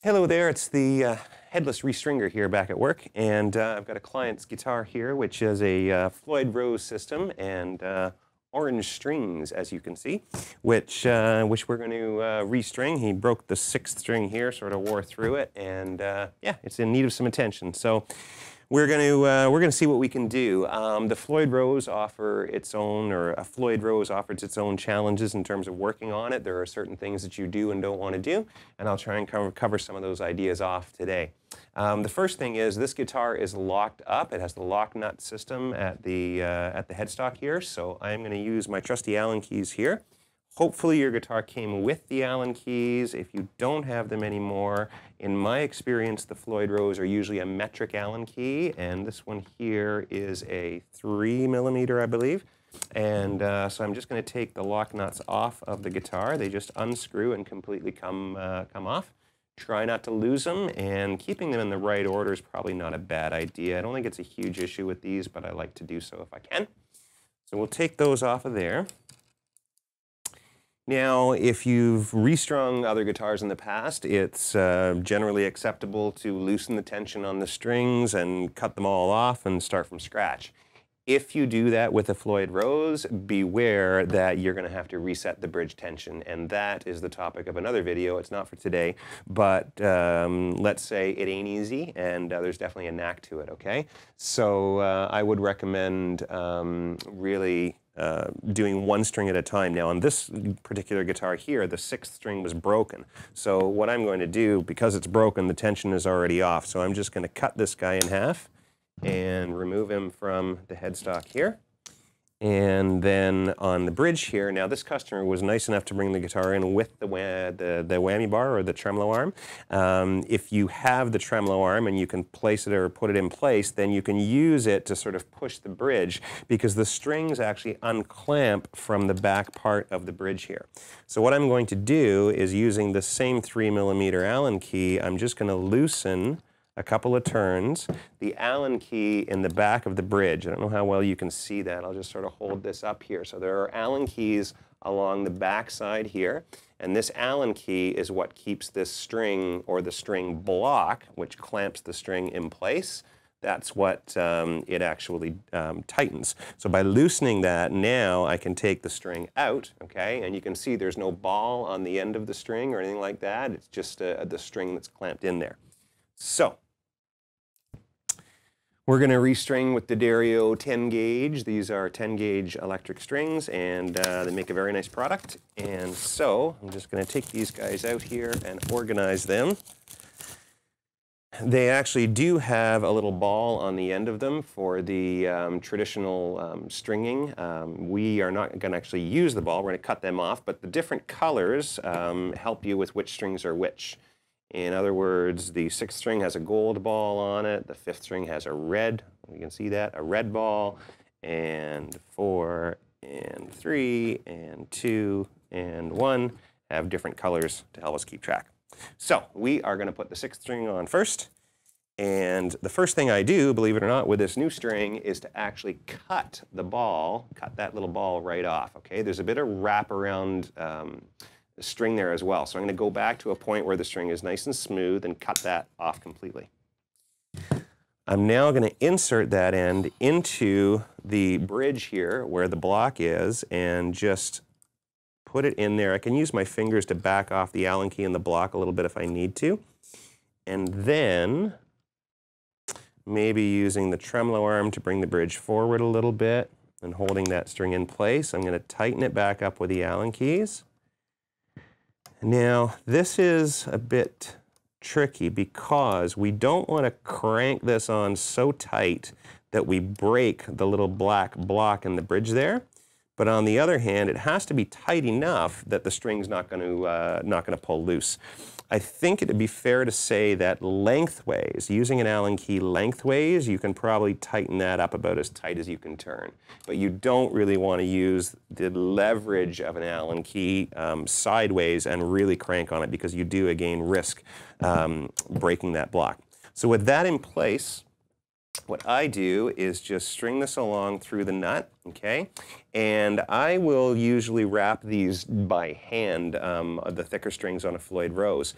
Hello there, it's the headless restringer here back at work, and I've got a client's guitar here, which is a Floyd Rose system and orange strings, as you can see, which we're going to restring. He broke the 6th string here, sort of wore through it, and yeah, it's in need of some attention. So we're going to see what we can do. The Floyd Rose offers its own challenges in terms of working on it. There are certain things that you do and don't want to do, and I'll try and cover some of those ideas off today. The first thing is this guitar is locked up. It has the lock nut system at the headstock here, so I'm going to use my trusty Allen keys here. Hopefully your guitar came with the Allen keys. If you don't have them anymore, in my experience, the Floyd Rose are usually a metric Allen key, and this one here is a 3mm, I believe. And so I'm just going to take the lock nuts off of the guitar. They just unscrew and completely come off. Try not to lose them, and keeping them in the right order is probably not a bad idea. I don't think it's a huge issue with these, but I like to do so if I can. So we'll take those off of there. Now, if you've restrung other guitars in the past, it's generally acceptable to loosen the tension on the strings and cut them all off and start from scratch. If you do that with a Floyd Rose, beware that you're going to have to reset the bridge tension, and that is the topic of another video. It's not for today, but let's say it ain't easy, and there's definitely a knack to it, okay? So I would recommend really doing one string at a time. Now on this particular guitar here, the 6th string was broken. So what I'm going to do, because it's broken, the tension is already off. So I'm just going to cut this guy in half and remove him from the headstock here. And then on the bridge here, now this customer was nice enough to bring the guitar in with the whammy bar or the tremolo arm. If you have the tremolo arm and you can place it or put it in place, then you can use it to sort of push the bridge, because the strings actually unclamp from the back part of the bridge here. So what I'm going to do is, using the same 3mm Allen key, I'm just going to loosen a couple of turns, the Allen key in the back of the bridge. I don't know how well you can see that. I'll just sort of hold this up here. So there are Allen keys along the back side here, and this Allen key is what keeps this string, or the string block, which clamps the string in place. That's what it actually tightens. So by loosening that, now I can take the string out, okay? And you can see there's no ball on the end of the string or anything like that. It's just the string that's clamped in there. So we're going to restring with the Dario 10 gauge. These are 10 gauge electric strings, and they make a very nice product. And so I'm just going to take these guys out here and organize them. They actually do have a little ball on the end of them for the traditional stringing. We are not going to actually use the ball. We're going to cut them off, but the different colors help you with which strings are which. In other words, the 6th string has a gold ball on it, the 5th string has a red, you can see that, a red ball, and 4 and 3 and 2 and 1 have different colors to help us keep track. So we are going to put the 6th string on first, and the first thing I do, believe it or not, with this new string is to actually cut the ball, cut that little ball right off, okay? There's a bit of wraparound string there as well. So I'm going to go back to a point where the string is nice and smooth and cut that off completely. I'm now going to insert that end into the bridge here where the block is, and just put it in there. I can use my fingers to back off the Allen key in the block a little bit if I need to. And then maybe using the tremolo arm to bring the bridge forward a little bit and holding that string in place, I'm going to tighten it back up with the Allen keys. Now, this is a bit tricky because we don't want to crank this on so tight that we break the little black block in the bridge there. But on the other hand, it has to be tight enough that the string's not going to pull loose. I think it'd be fair to say that lengthways, using an Allen key lengthways, you can probably tighten that up about as tight as you can turn. But you don't really want to use the leverage of an Allen key sideways and really crank on it, because you do, again, risk breaking that block. So with that in place, what I do is just string this along through the nut, okay? And I will usually wrap these by hand, the thicker strings on a Floyd Rose.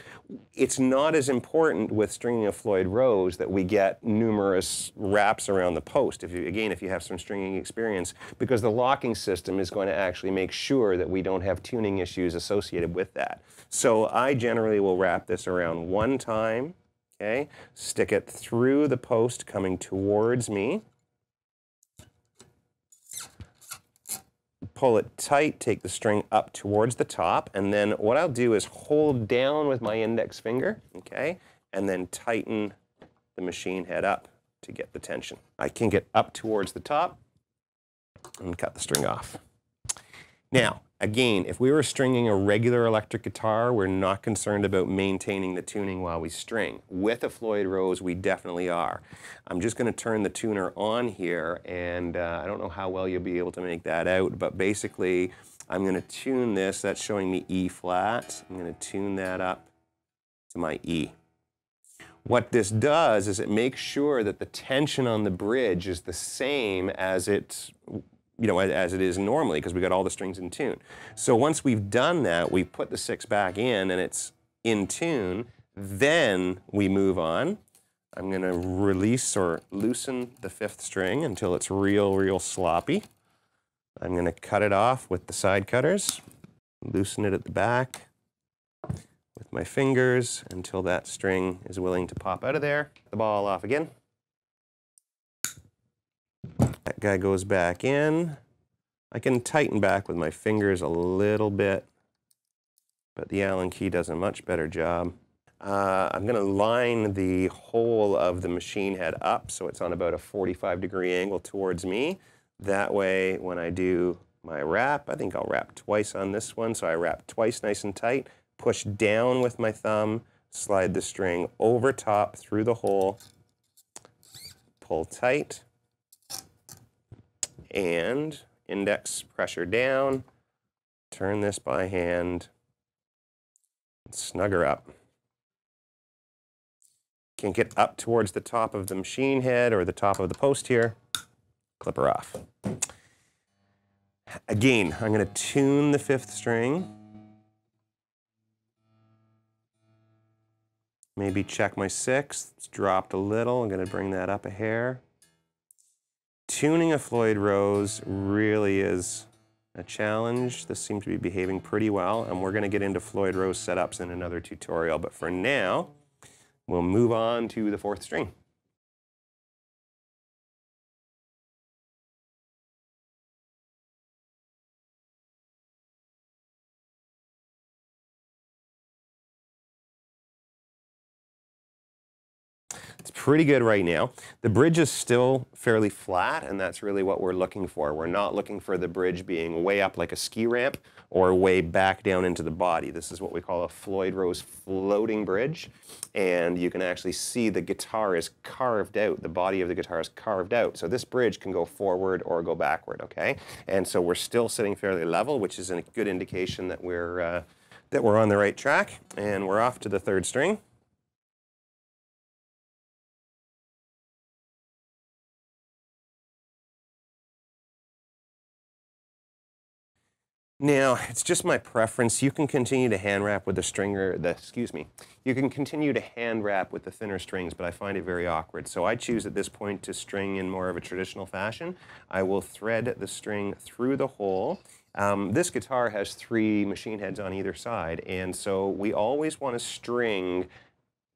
It's not as important with stringing a Floyd Rose that we get numerous wraps around the post, if you have some stringing experience, because the locking system is going to actually make sure that we don't have tuning issues associated with that. So I generally will wrap this around one time. Okay, stick it through the post coming towards me. Pull it tight, take the string up towards the top, and then what I'll do is hold down with my index finger, okay, and then tighten the machine head up to get the tension. I can get up towards the top and cut the string off. Now, again, if we were stringing a regular electric guitar, we're not concerned about maintaining the tuning while we string. With a Floyd Rose, we definitely are. I'm just going to turn the tuner on here, and I don't know how well you'll be able to make that out, but basically, I'm going to tune this. That's showing me E flat. I'm going to tune that up to my E. What this does is it makes sure that the tension on the bridge is the same as as it is normally, because we got all the strings in tune. So once we've done that, we put the 6 back in and it's in tune, then we move on. I'm going to release or loosen the 5th string until it's real sloppy. I'm going to cut it off with the side cutters, loosen it at the back with my fingers until that string is willing to pop out of there. The ball off again. That guy goes back in. I can tighten back with my fingers a little bit, but the Allen key does a much better job. I'm going to line the whole of the machine head up so it's on about a 45-degree angle towards me. That way, when I do my wrap, I think I'll wrap twice on this one, so I wrap twice nice and tight, push down with my thumb, slide the string over top through the hole, pull tight, and index pressure down, turn this by hand, and snug her up. Can't get up towards the top of the machine head or the top of the post here, clip her off. Again, I'm going to tune the 5th string. Maybe check my 6th, it's dropped a little, I'm going to bring that up a hair. Tuning a Floyd Rose really is a challenge. This seems to be behaving pretty well, and we're going to get into Floyd Rose setups in another tutorial, but for now, we'll move on to the 4th string. It's pretty good right now. The bridge is still fairly flat, and that's really what we're looking for. We're not looking for the bridge being way up like a ski ramp or way back down into the body. This is what we call a Floyd Rose floating bridge, and you can actually see the guitar is carved out. The body of the guitar is carved out. So this bridge can go forward or go backward, okay? And so we're still sitting fairly level, which is a good indication that we're on the right track, and we're off to the 3rd string. Now, it's just my preference. You can continue to hand wrap with you can continue to hand wrap with the thinner strings, but I find it very awkward. So I choose at this point to string in more of a traditional fashion. I will thread the string through the hole. This guitar has 3 machine heads on either side, and so we always want to string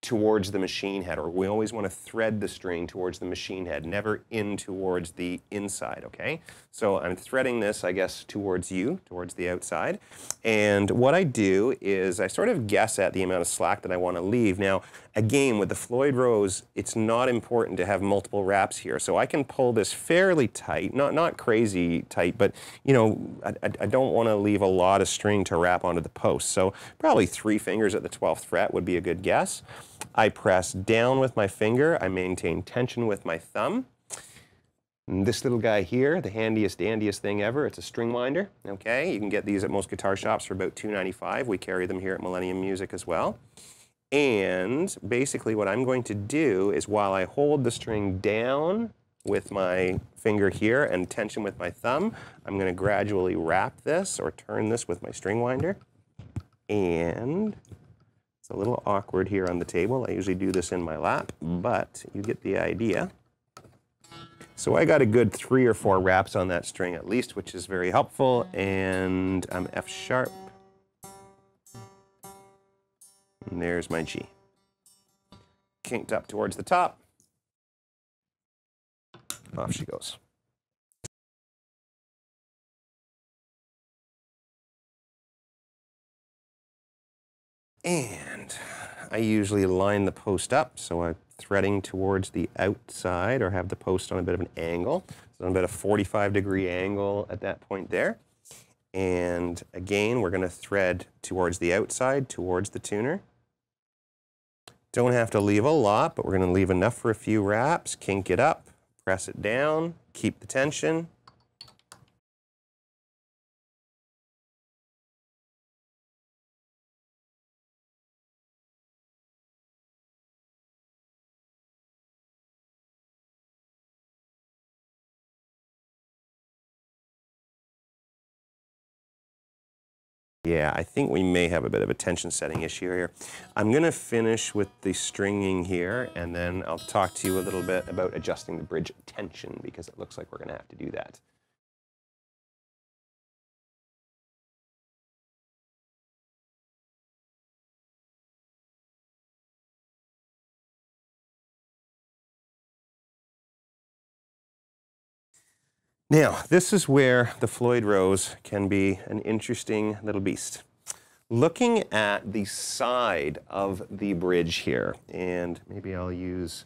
towards the machine head, or we always want to thread the string towards the machine head, never in towards the inside, okay? So I'm threading this, I guess, towards you, towards the outside. And what I do is I sort of guess at the amount of slack that I want to leave. Now, again, with the Floyd Rose, it's not important to have multiple wraps here. So I can pull this fairly tight, not crazy tight, but you know, I don't want to leave a lot of string to wrap onto the post. So probably 3 fingers at the 12th fret would be a good guess. I press down with my finger. I maintain tension with my thumb. And this little guy here, the handiest dandiest thing ever, it's a string winder, okay? You can get these at most guitar shops for about $2.95. We carry them here at Millennium Music as well. And basically what I'm going to do is while I hold the string down with my finger here and tension with my thumb, I'm going to gradually wrap this or turn this with my string winder. And it's a little awkward here on the table. I usually do this in my lap, but you get the idea. So I got a good 3 or 4 wraps on that string at least, which is very helpful. And I'm F sharp. And there's my G. Kinked up towards the top. Off she goes. And I usually line the post up, so I'm threading towards the outside or have the post on a bit of an angle. So on about a 45-degree angle at that point there. And again, we're going to thread towards the outside, towards the tuner. Don't have to leave a lot, but we're going to leave enough for a few wraps. Kink it up, press it down, keep the tension. Yeah, I think we may have a bit of a tension setting issue here. I'm going to finish with the stringing here, and then I'll talk to you a little bit about adjusting the bridge tension, because it looks like we're going to have to do that. Now, this is where the Floyd Rose can be an interesting little beast. Looking at the side of the bridge here, and maybe I'll use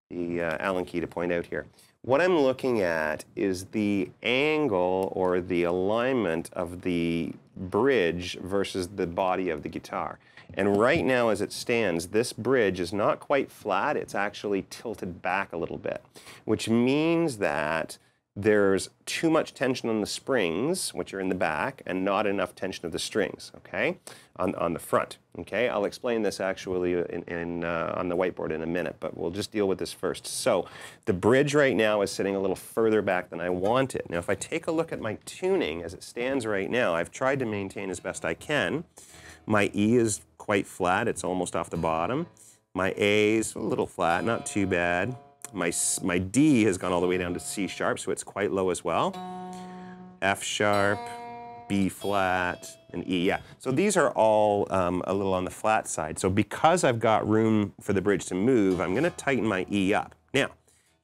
the Allen key to point out here. What I'm looking at is the angle or the alignment of the bridge versus the body of the guitar. And right now as it stands, this bridge is not quite flat, it's actually tilted back a little bit, which means that there's too much tension on the springs, which are in the back, and not enough tension of the strings, okay, on the front, okay? I'll explain this actually on the whiteboard in a minute, but we'll just deal with this first. So the bridge right now is sitting a little further back than I want it. Now if I take a look at my tuning as it stands right now, I've tried to maintain as best I can. My E is quite flat, it's almost off the bottom. My A is a little flat, not too bad. My D has gone all the way down to C sharp, so it's quite low as well. F sharp, B flat, and E, yeah. So these are all a little on the flat side. So because I've got room for the bridge to move, I'm going to tighten my E up. Now,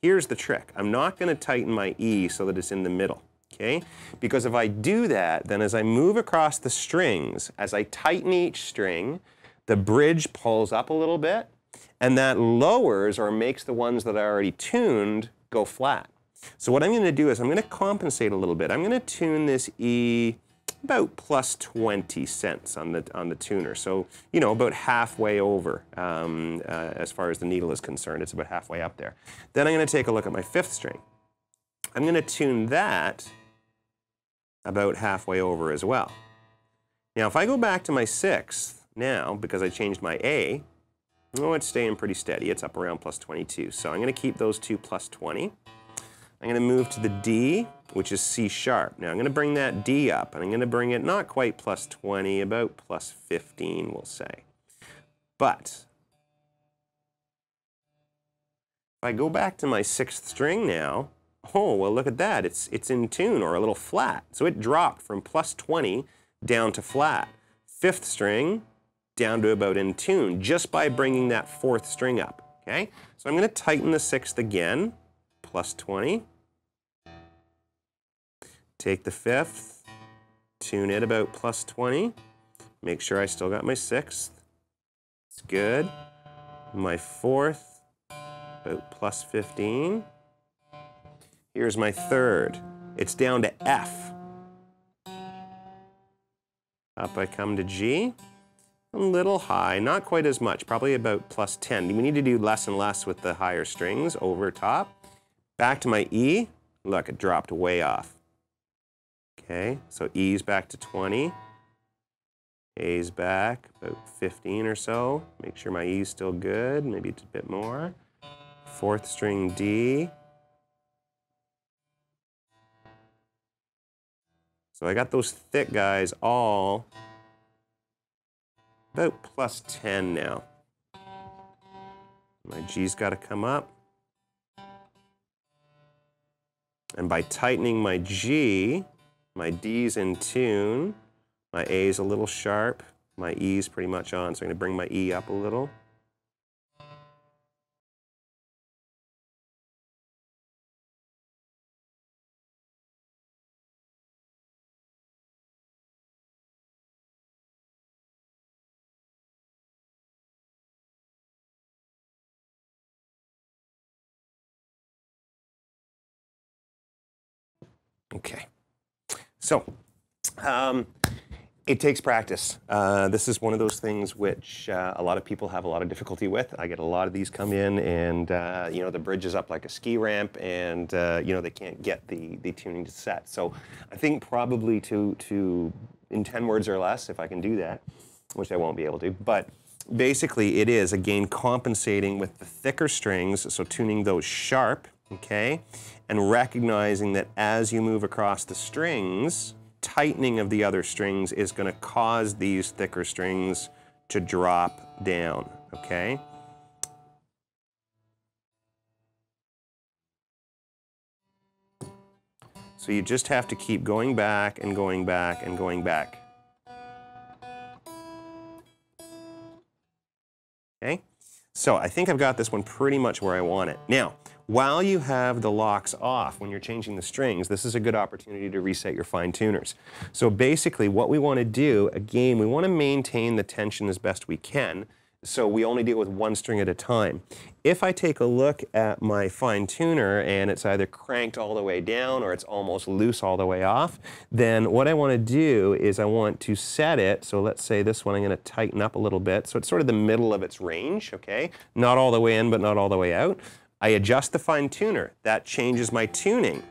here's the trick. I'm not going to tighten my E so that it's in the middle, okay? Because if I do that, then as I move across the strings, as I tighten each string, the bridge pulls up a little bit, and that lowers or makes the ones that I already tuned go flat. So what I'm going to do is I'm going to compensate a little bit. I'm going to tune this E about plus 20 cents on the tuner. So, you know, about halfway over as far as the needle is concerned. It's about halfway up there. Then I'm going to take a look at my 5th string. I'm going to tune that about halfway over as well. Now, if I go back to my 6th now, because I changed my A, oh, it's staying pretty steady. It's up around plus 22. So I'm going to keep those two plus 20. I'm going to move to the D, which is C sharp. Now I'm going to bring that D up, and I'm going to bring it not quite plus 20, about plus 15, we'll say. But if I go back to my 6th string now, oh, well, look at that. It's in tune or a little flat. So it dropped from plus 20 down to flat. 5th string, down to about in tune just by bringing that 4th string up, okay? So I'm going to tighten the 6th again, plus 20. Take the 5th, tune it about plus 20. Make sure I still got my 6th. It's good. My 4th, about plus 15. Here's my 3rd. It's down to F. Up I come to G. A little high, not quite as much, probably about plus 10. We need to do less and less with the higher strings over top. Back to my E, look, it dropped way off. Okay, so E's back to 20. A's back, about 15 or so. Make sure my E's still good, maybe it's a bit more. Fourth string D. So I got those thick guys all about plus 10 now. My G's got to come up. And by tightening my G, my D's in tune, my A's a little sharp, my E's pretty much on, so I'm going to bring my E up a little. Okay, so it takes practice. This is one of those things which a lot of people have a lot of difficulty with. I get a lot of these come in and, you know, the bridge is up like a ski ramp and, you know, they can't get the tuning to set. So I think probably in 10 words or less, if I can do that, which I won't be able to, but basically it is, again, compensating with the thicker strings, so tuning those sharp, okay, and recognizing that as you move across the strings, tightening of the other strings is going to cause these thicker strings to drop down, okay? So you just have to keep going back and going back and going back. Okay? So I think I've got this one pretty much where I want it. Now, while you have the locks off, when you're changing the strings, this is a good opportunity to reset your fine tuners. So basically what we want to do, again, we want to maintain the tension as best we can, so we only deal with one string at a time. If I take a look at my fine tuner and it's either cranked all the way down or it's almost loose all the way off, then what I want to do is I want to set it, so let's say this one I'm going to tighten up a little bit, so it's sort of the middle of its range, okay? Not all the way in, but not all the way out. I adjust the fine tuner, that changes my tuning,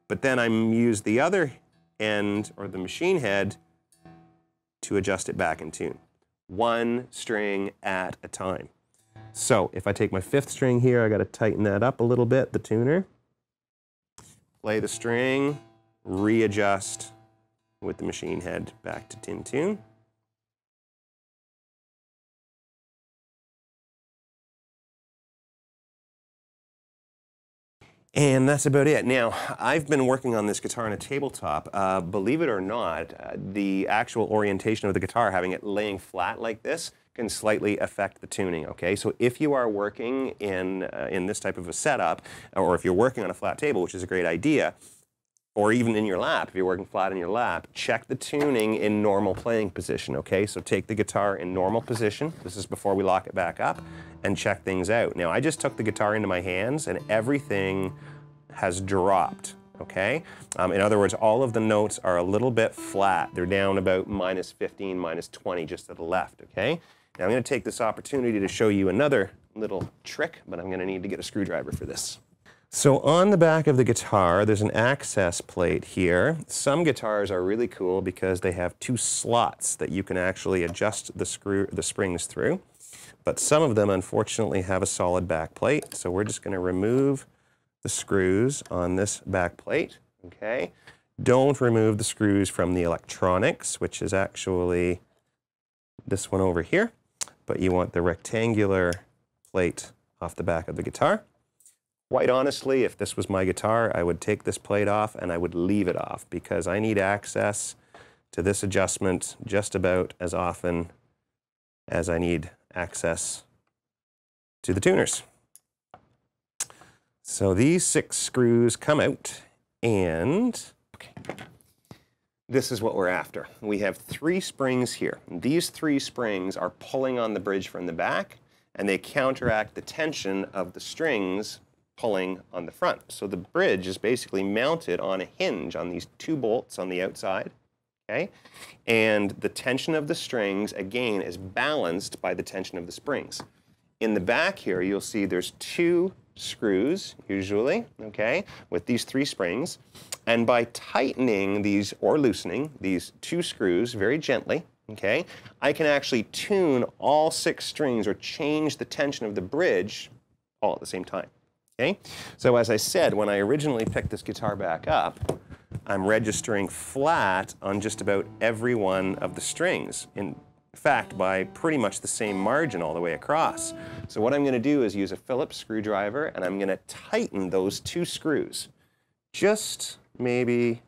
but then I use the other end, or the machine head, to adjust it back in tune. One string at a time. So if I take my fifth string here, I got to tighten that up a little bit, the tuner. Play the string, readjust with the machine head back to in tune. And that's about it. Now, I've been working on this guitar on a tabletop. Believe it or not, the actual orientation of the guitar, having it laying flat like this, can slightly affect the tuning, okay? So if you are working in this type of a setup, or if you're working on a flat table, which is a great idea, or even in your lap, if you're working flat in your lap, check the tuning in normal playing position, okay? So take the guitar in normal position, this is before we lock it back up, and check things out. Now, I just took the guitar into my hands and everything has dropped, okay? In other words, all of the notes are a little bit flat. They're down about -15, -20 just to the left, okay? Now, I'm gonna take this opportunity to show you another little trick, but I'm gonna need to get a screwdriver for this. So on the back of the guitar, there's an access plate here. Some guitars are really cool because they have two slots that you can actually adjust the springs through. But some of them, unfortunately, have a solid back plate. So we're just going to remove the screws on this back plate, okay? Don't remove the screws from the electronics, which is actually this one over here. But you want the rectangular plate off the back of the guitar. Quite honestly, if this was my guitar, I would take this plate off and I would leave it off because I need access to this adjustment just about as often as I need access to the tuners. So these 6 screws come out and this is what we're after. We have 3 springs here. These 3 springs are pulling on the bridge from the back and they counteract the tension of the strings pulling on the front. So the bridge is basically mounted on a hinge on these 2 bolts on the outside, okay? And the tension of the strings, again, is balanced by the tension of the springs. In the back here, you'll see there's 2 screws, usually, okay, with these 3 springs. And by tightening these, or loosening, these 2 screws very gently, okay, I can actually tune all 6 strings or change the tension of the bridge all at the same time. Okay? So as I said, when I originally picked this guitar back up, I'm registering flat on just about every one of the strings. In fact, by pretty much the same margin all the way across. So what I'm going to do is use a Phillips screwdriver, and I'm going to tighten those 2 screws. Just maybe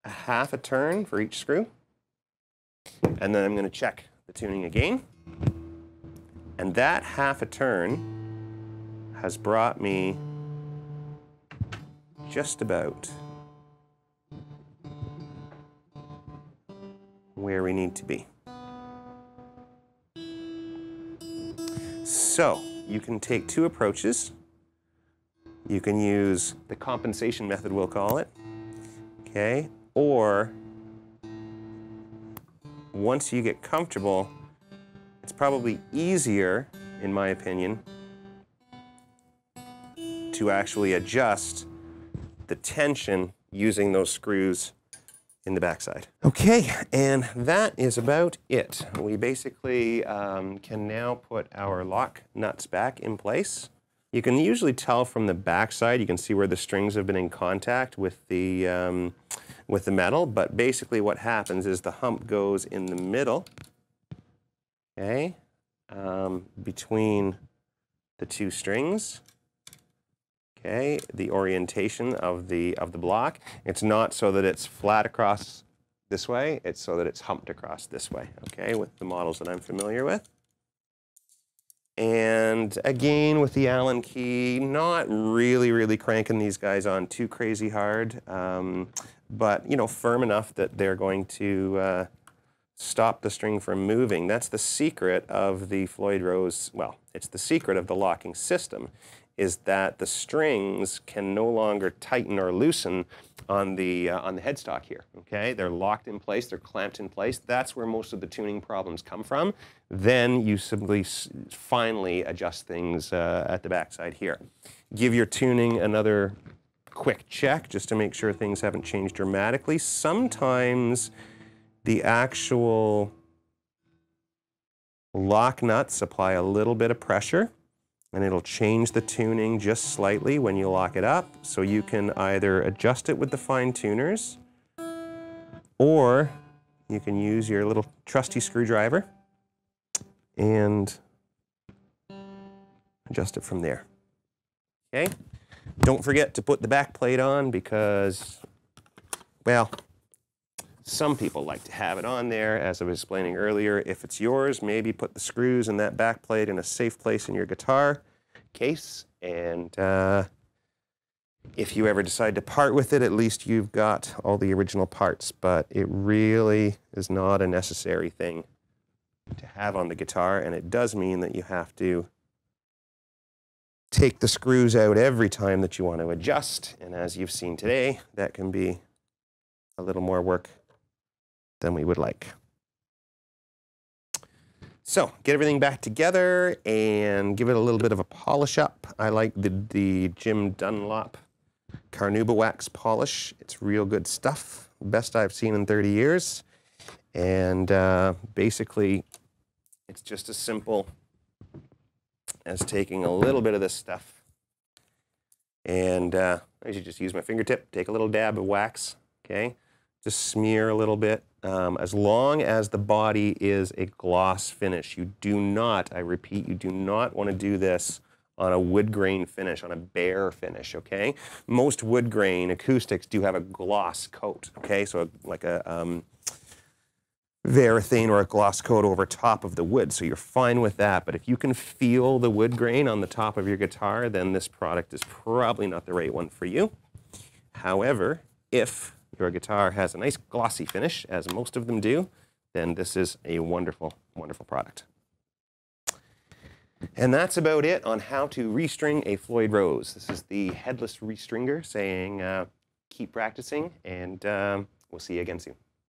a half a turn for each screw. And then I'm going to check the tuning again. And that half a turn has brought me just about where we need to be. So you can take 2 approaches. You can use the compensation method, we'll call it, okay? Or once you get comfortable, it's probably easier, in my opinion, to actually adjust the tension using those screws in the backside. Okay, and that is about it. We basically can now put our lock nuts back in place. You can usually tell from the backside, you can see where the strings have been in contact with the metal, but basically what happens is the hump goes in the middle, okay, between the 2 strings. Okay, the orientation of the block. It's not so that it's flat across this way, it's so that it's humped across this way, okay, with the models that I'm familiar with. And again, with the Allen key, not really cranking these guys on too crazy hard, but, you know, firm enough that they're going to stop the string from moving. That's the secret of the Floyd Rose, well, it's the secret of the locking system, is that the strings can no longer tighten or loosen on the headstock here, okay? They're locked in place, they're clamped in place. That's where most of the tuning problems come from. Then you simply finally adjust things at the backside here. Give your tuning another quick check just to make sure things haven't changed dramatically. Sometimes the actual lock nuts apply a little bit of pressure, and it'll change the tuning just slightly when you lock it up. So you can either adjust it with the fine tuners, or you can use your little trusty screwdriver and adjust it from there. Okay? Don't forget to put the back plate on because, well, some people like to have it on there, as I was explaining earlier. If it's yours, maybe put the screws and that back plate in a safe place in your guitar case. And if you ever decide to part with it, at least you've got all the original parts. But it really is not a necessary thing to have on the guitar. And it does mean that you have to take the screws out every time that you want to adjust. And as you've seen today, that can be a little more work than we would like. So get everything back together and give it a little bit of a polish up. I like the Jim Dunlop Carnauba wax polish. It's real good stuff. Best I've seen in 30 years. And basically, it's just as simple as taking a little bit of this stuff. And I should just use my fingertip, take a little dab of wax, okay? Just smear a little bit. As long as the body is a gloss finish. You do not, I repeat, you do not want to do this on a wood grain finish, on a bare finish, okay? Most wood grain acoustics do have a gloss coat, okay? So like a varathane or a gloss coat over top of the wood, so you're fine with that. But if you can feel the wood grain on the top of your guitar, then this product is probably not the right one for you. However, if your guitar has a nice glossy finish, as most of them do, then this is a wonderful, wonderful product. And that's about it on how to restring a Floyd Rose. This is the headless restringer saying keep practicing, and we'll see you again soon.